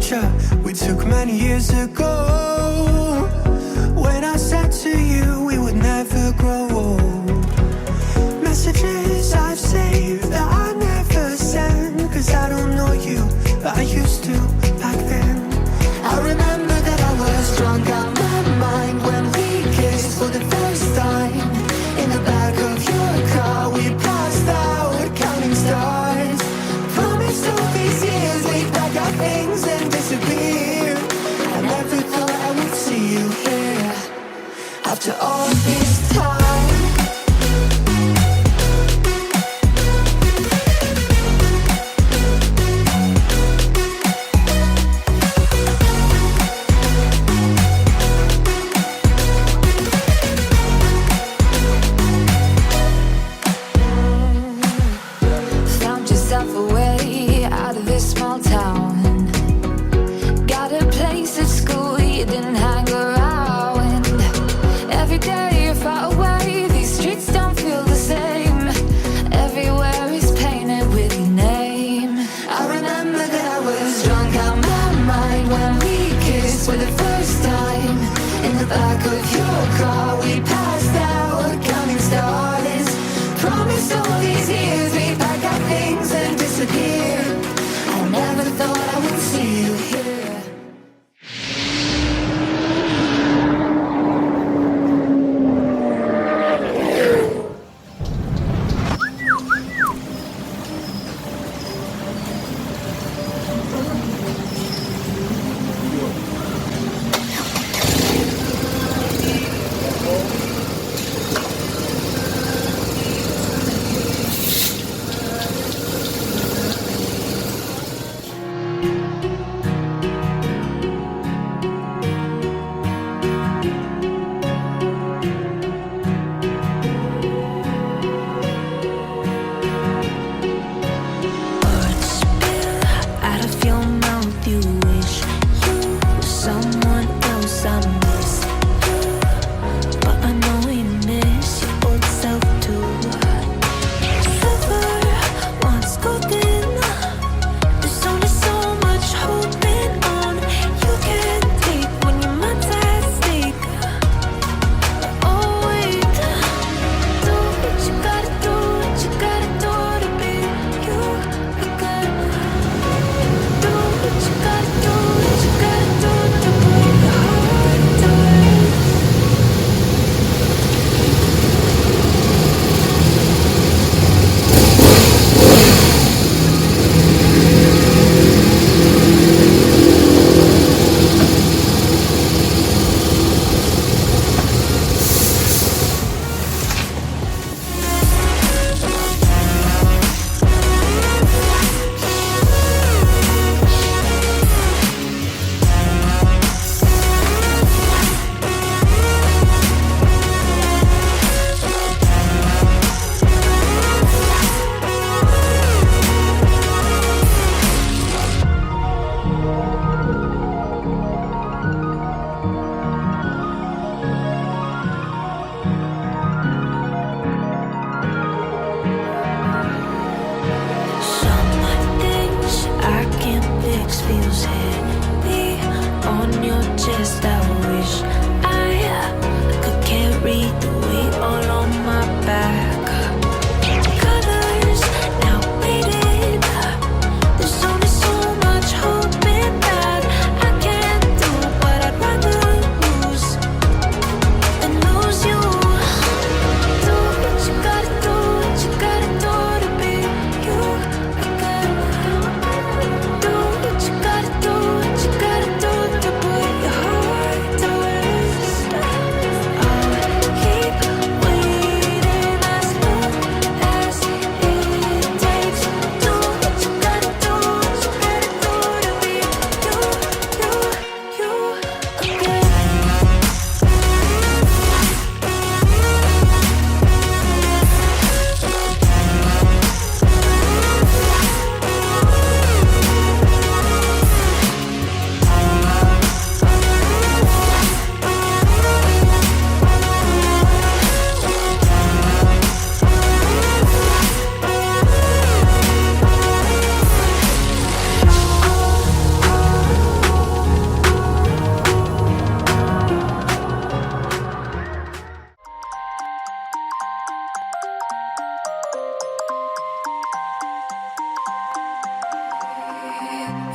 picture we took many years ago, when I said to you we would never grow old. Messages I've saved that I never send, 'cause I don't know you, but I used to back then. I remember that I was drunk out my mind when we kissed for the first time. In the back of your car we passed out counting stars. Promised all these years we'd pack our things and disappear. I never thought I would see you here after all this time.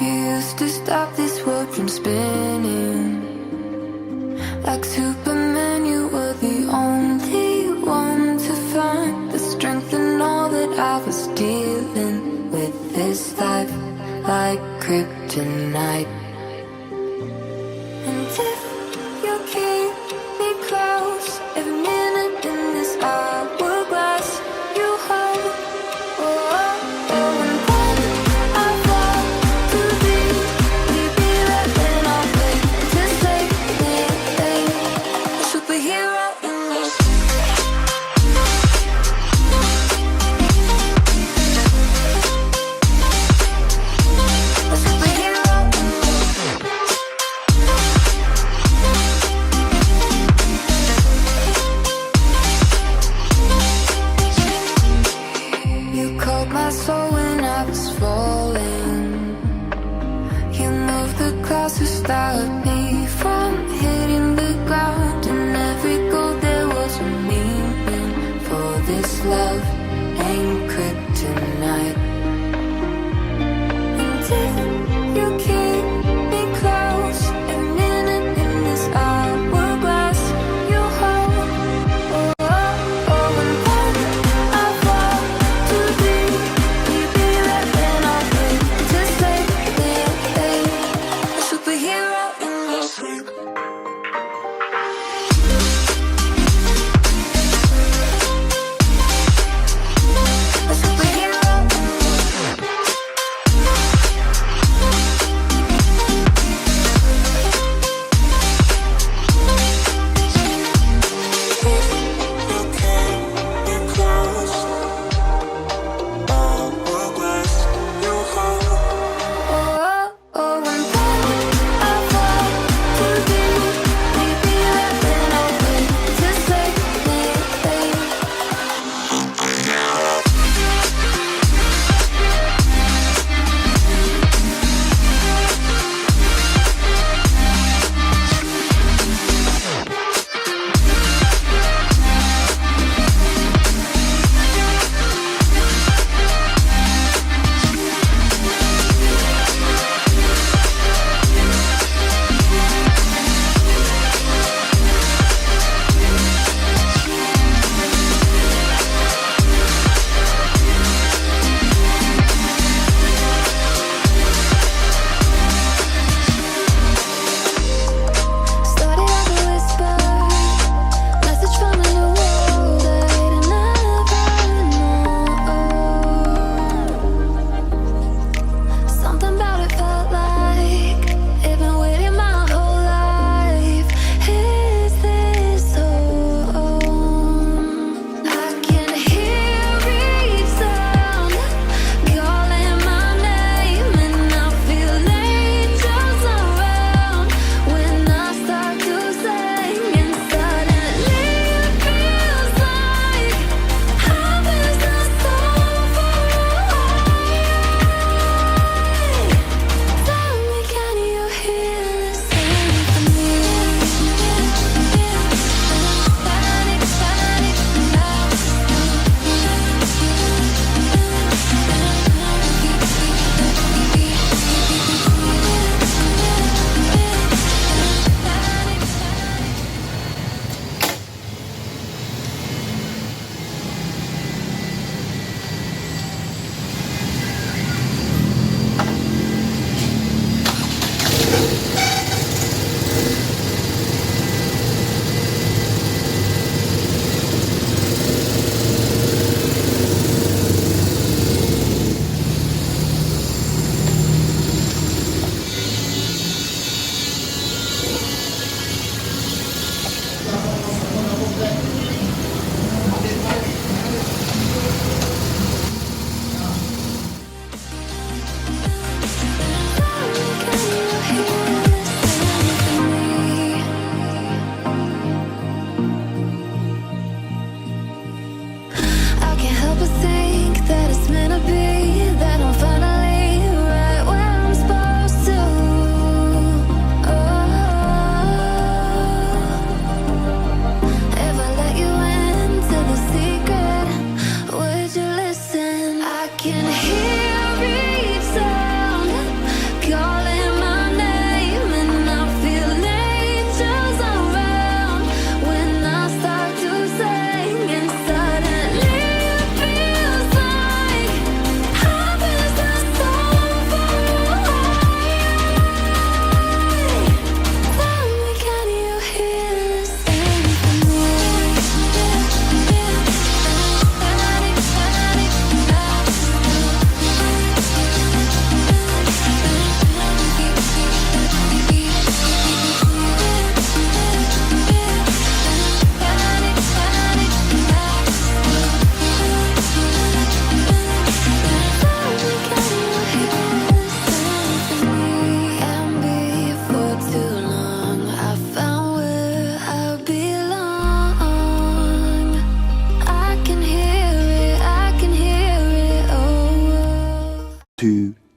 You used to stop this world from spinning. Like Superman, you were the only one to find the strength in all that I was dealing with this life, like kryptonite. And if you keep me close, every minute in this hourglass you hold. Oh, oh, oh, and when I fall too deep, leave me there and I'll wait to save me, a superhero in me. A superhero in me. You called my soul when I was falling. You moved the clouds to stop me from hitting the ground. And every goal there was a meaning. For this love ain't kryptonite. And if you keep me close, every minute in this hourglass you hold. Oh, oh, oh, and when I fall too deep, leave me there and I'll wait to save me, a superhero in me. A superhero in me.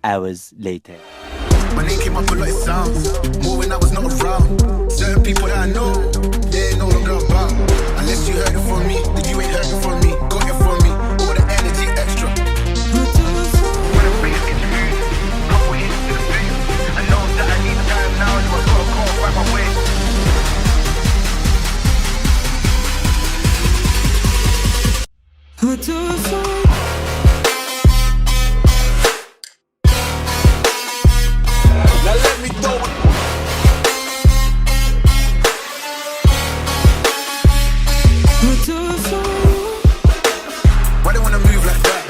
hours later. My name came up a lot, it sounds more when I was not around. Certain people that I know, they ain't no longer about. Unless you heard it from me, then you ain't heard it from me. Got it from me, all the energy extra. When I bring it into music, couple hits to the face. I know that I need time now, so I gotta call right my way. Now let me throw it. Why they wanna move like that?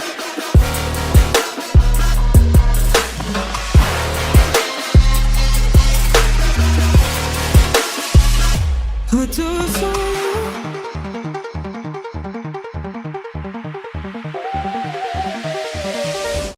What do I